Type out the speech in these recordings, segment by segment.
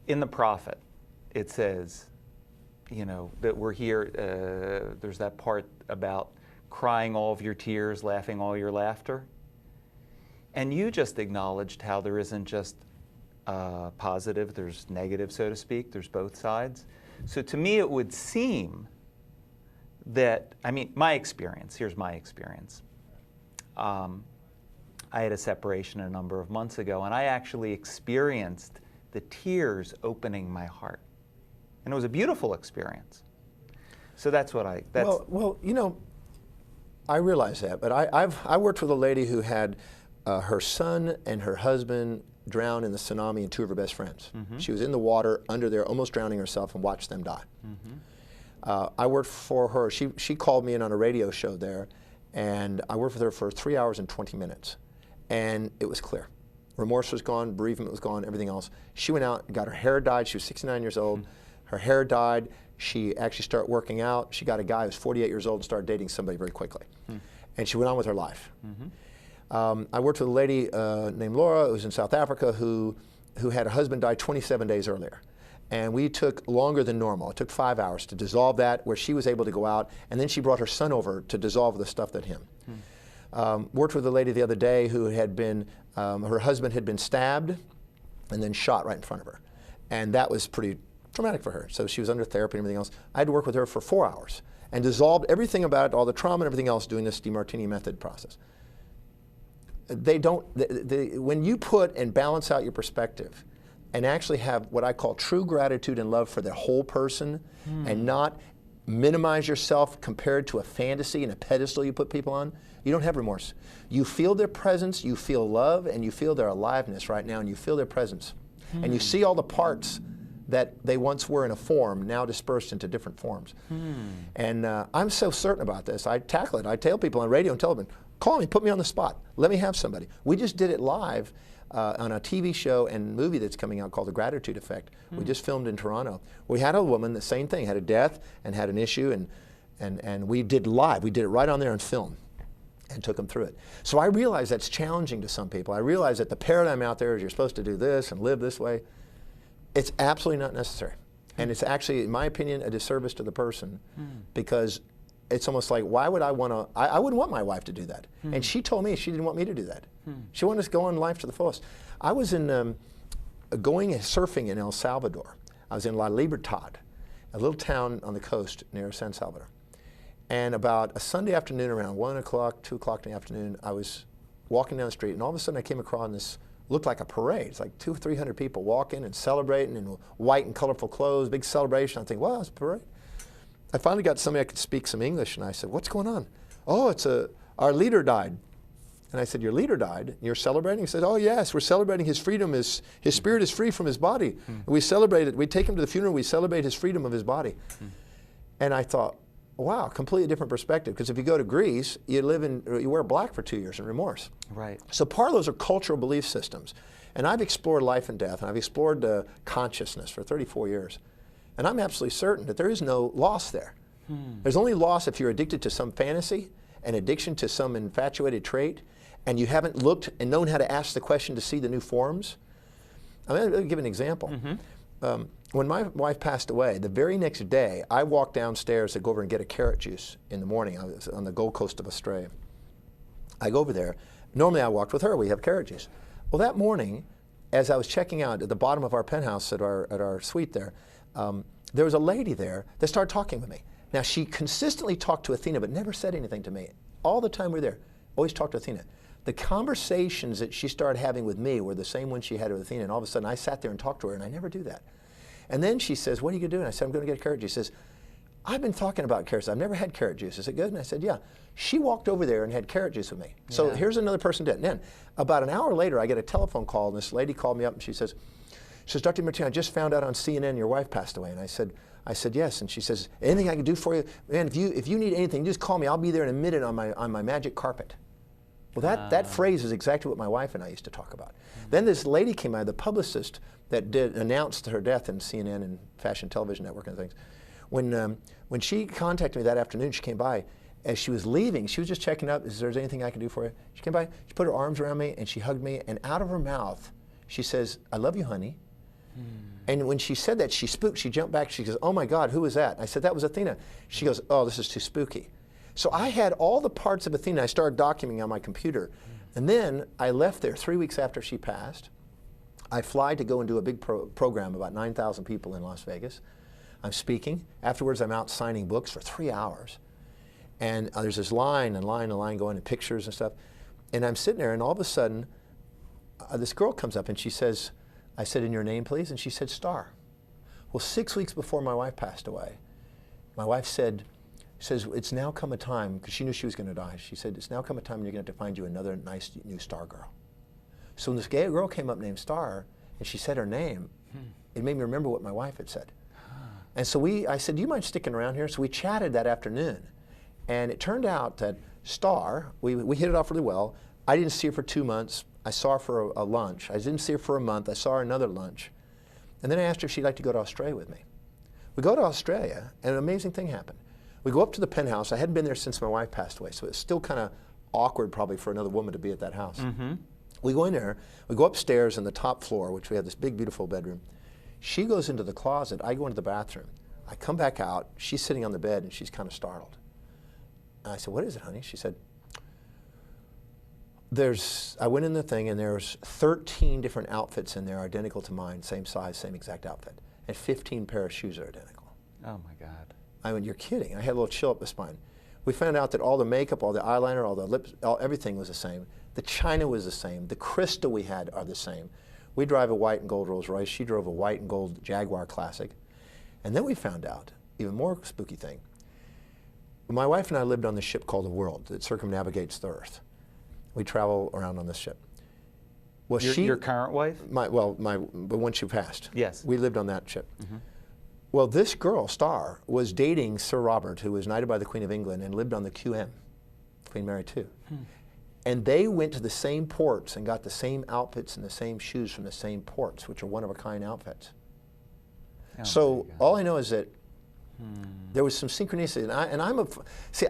in the prophet, it says, that we're here, there's that part about crying all of your tears, laughing all your laughter. And you just acknowledged how there isn't just positive, there's negative, so to speak, there's both sides. So to me, it would seem that, my experience, here's my experience. I had a separation a number of months ago, and I actually experienced the tears opening my heart. And it was a beautiful experience. So that's what Well, I realize that, but I worked with a lady who had her son and her husband drowned in the tsunami and two of her best friends. Mm-hmm. She was in the water under there almost drowning herself and watched them die. Mm-hmm. I worked for her. She called me in on a radio show there, and I worked with her for 3 hours and 20 minutes. And it was clear. Remorse was gone, bereavement was gone, everything else. She went out and got her hair dyed. She was 69 years old. Mm-hmm. Her hair dyed. She actually started working out. She got a guy who was 48 years old and started dating somebody very quickly. Mm-hmm. And she went on with her life. Mm-hmm. I worked with a lady named Laura, who was in South Africa, who had a husband die 27 days earlier. And we took longer than normal. It took 5 hours to dissolve that, where she was able to go out, and then she brought her son over to dissolve the stuff that him. Worked with a lady the other day who had been, her husband had been stabbed and then shot right in front of her. And that was pretty traumatic for her. So she was under therapy and everything else. I had to work with her for 4 hours and dissolved everything about it, all the trauma and everything else, doing this Demartini method process. When you put and balance out your perspective and actually have what I call true gratitude and love for the whole person, and not minimize yourself compared to a fantasy and a pedestal you put people on, you don't have remorse. You feel their presence, you feel love, and you feel their aliveness right now, and you feel their presence. And you see all the parts that they once were in a form, now dispersed into different forms. And I'm so certain about this. I tackle it. I tell people on radio and television, call me, put me on the spot. Let me have somebody. We just did it live on a TV show and movie that's coming out called The Gratitude Effect. We just filmed in Toronto. We had a woman, the same thing, had a death and had an issue, and we did live. We did it right on there on film and took them through it. So I realize that's challenging to some people. I realize that the paradigm out there is you're supposed to do this and live this way. It's absolutely not necessary. And it's actually, in my opinion, a disservice to the person, because it's almost like, why would I want to, I wouldn't want my wife to do that. And she told me she didn't want me to do that. She wanted us to go on life to the fullest. I was going surfing in El Salvador. I was in La Libertad, a little town on the coast near San Salvador. And about a Sunday afternoon around 1 o'clock, 2 o'clock in the afternoon, I was walking down the street, and all of a sudden I came across this, looked like a parade. It's like 200 or 300 people walking and celebrating in white and colorful clothes, big celebration. I think, wow, it's a parade. I finally got somebody I could speak some English, and I said, what's going on? Oh, our leader died. And I said, your leader died? You're celebrating? He said, oh yes, we're celebrating his freedom. His spirit is free from his body. We celebrate it. We take him to the funeral. We celebrate his freedom of his body. And I thought, wow, completely different perspective. Because if you go to Greece, you wear black for 2 years in remorse. Right. So part of those are cultural belief systems. And I've explored life and death, and I've explored consciousness for 34 years. And I'm absolutely certain that there is no loss there. There's only loss if you're addicted to some fantasy, an addiction to some infatuated trait, and you haven't looked and known how to ask the question to see the new forms. I'm going to give an example. When my wife passed away, the very next day, I walked downstairs to go over and get a carrot juice in the morning. I was on the Gold Coast of Australia. I go over there. Normally I walked with her. We have carrot juice. Well, that morning, as I was checking out at the bottom of our penthouse at our suite there was a lady there that started talking with me. Now, she consistently talked to Athena, but never said anything to me. All the time we were there, always talked to Athena. The conversations that she started having with me were the same ones she had with Athena, and all of a sudden I sat there and talked to her, and I never do that. And then she says, what are you going to do? And I said, I'm going to get a carrot juice. She says, I've been talking about carrots. I've never had carrot juice. Is it good? And I said, yeah. She walked over there and had carrot juice with me. So here's another person dead. And then about an hour later, I get a telephone call, and this lady called me up, and she says, Dr. Martini, I just found out on CNN your wife passed away. And I said, yes. And she says, anything I can do for you? Man, if you need anything, just call me. I'll be there in a minute on my magic carpet. Well, that phrase is exactly what my wife and I used to talk about. Then this lady came by, the publicist that announced her death in CNN and Fashion Television Network and things. When she contacted me that afternoon, she came by. As she was leaving, she was just checking up, is there anything I can do for you? She came by, she put her arms around me, and she hugged me, and out of her mouth, she says, I love you, honey. And when she said that, she spooked. She jumped back. She goes, "Oh my God, who was that?" I said, "That was Athena." She goes, "Oh, this is too spooky." So I had all the parts of Athena. I started documenting on my computer. And then I left there 3 weeks after she passed. I fly to go and do a big program, about 9,000 people in Las Vegas. I'm speaking. Afterwards, I'm out signing books for 3 hours. And there's this line and line and line going, and pictures and stuff. And I'm sitting there, and all of a sudden, this girl comes up and she says, I said, "In your name, please?" And she said, "Star." Well, 6 weeks before my wife passed away, my wife says, "It's now come a time," because she knew she was going to die. She said, "It's now come a time when you're going to have to find you another nice new star girl." So when this gay girl came up named Star, and she said her name, it made me remember what my wife had said. And so I said, "Do you mind sticking around here?" So we chatted that afternoon. And it turned out that Star, we hit it off really well. I didn't see her for 2 months. I saw her for a lunch. I didn't see her for a month. I saw her another lunch. And then I asked her if she'd like to go to Australia with me. We go to Australia, and an amazing thing happened. We go up to the penthouse. I hadn't been there since my wife passed away, so it's still kind of awkward probably for another woman to be at that house. Mm-hmm. We go in there. We go upstairs on the top floor, which we have this big, beautiful bedroom. She goes into the closet. I go into the bathroom. I come back out. She's sitting on the bed, and she's kind of startled. And I said, "What is it, honey?" She said, I went in the thing, and there's 13 different outfits in there identical to mine, same size, same exact outfit. And 15 pair of shoes are identical. Oh, my God. I went, "You're kidding." I had a little chill up the spine. We found out that all the makeup, all the eyeliner, all the lips, everything was the same. The china was the same. The crystal we had are the same. We drive a white and gold Rolls Royce. She drove a white and gold Jaguar Classic. And then we found out, even more spooky thing, my wife and I lived on this ship called the World that circumnavigates the Earth. We travel around on this ship. Well, Your current wife? the one she passed. Yes. We lived on that ship. Mm-hmm. Well, this girl, Star, was dating Sir Robert, who was knighted by the Queen of England and lived on the QM, Queen Mary II. And they went to the same ports and got the same outfits and the same shoes from the same ports, which are one-of-a-kind outfits. Oh, So all I know is that there was some synchronicity, and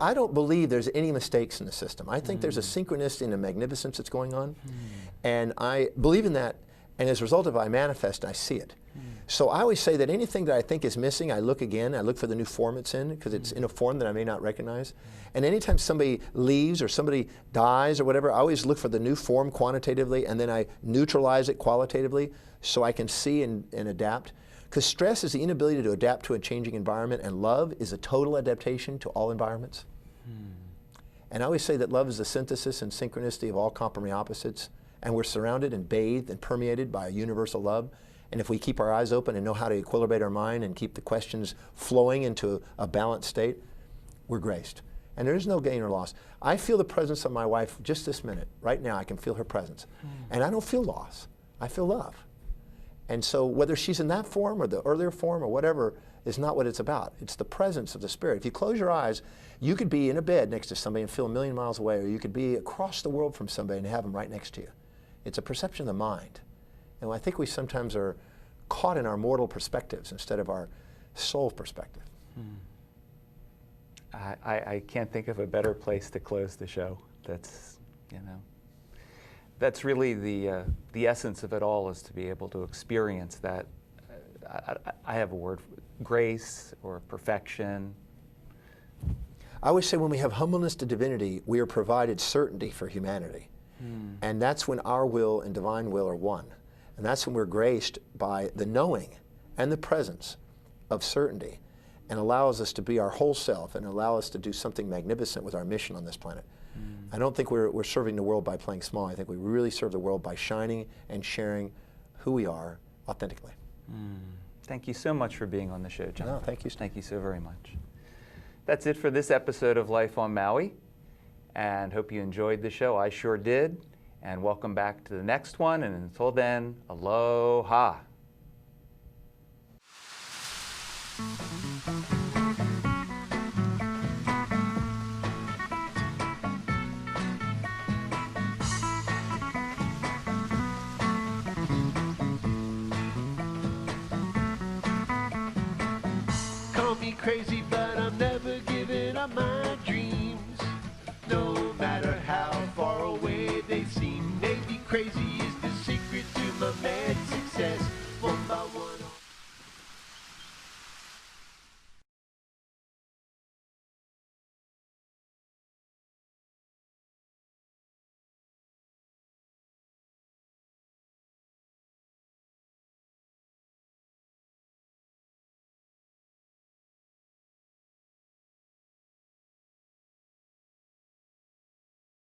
I don't believe there's any mistakes in the system. I think there's a synchronicity and a magnificence that's going on, and I believe in that, and as a result of it, I manifest and I see it. So I always say that anything that I think is missing, I look again, I look for the new form it's in, because it's in a form that I may not recognize. And anytime somebody leaves or somebody dies or whatever, I always look for the new form quantitatively, and then I neutralize it qualitatively so I can see and adapt. Because stress is the inability to adapt to a changing environment, and love is a total adaptation to all environments. And I always say that love is the synthesis and synchronicity of all complementary opposites, and we're surrounded and bathed and permeated by a universal love. And if we keep our eyes open and know how to equilibrate our mind and keep the questions flowing into a balanced state, we're graced. And there is no gain or loss. I feel the presence of my wife just this minute. Right now, I can feel her presence. And I don't feel loss. I feel love. And so whether she's in that form or the earlier form or whatever is not what it's about. It's the presence of the Spirit. If you close your eyes, you could be in a bed next to somebody and feel a million miles away, or you could be across the world from somebody and have them right next to you. It's a perception of the mind. And I think we sometimes are caught in our mortal perspectives instead of our soul perspective. I can't think of a better place to close the show. That's really the essence of it all, is to be able to experience that. I have a word for it, grace or perfection. I always say when we have humbleness to divinity, we are provided certainty for humanity. And that's when our will and divine will are one. And that's when we're graced by the knowing and the presence of certainty, and allows us to be our whole self and allow us to do something magnificent with our mission on this planet. I don't think we're serving the world by playing small. I think we really serve the world by shining and sharing who we are authentically. Thank you so much for being on the show, John. No, thank you. Thank you so very much. That's it for this episode of Life on Maui, and hope you enjoyed the show. I sure did. And welcome back to the next one. And until then, aloha. Call me crazy, but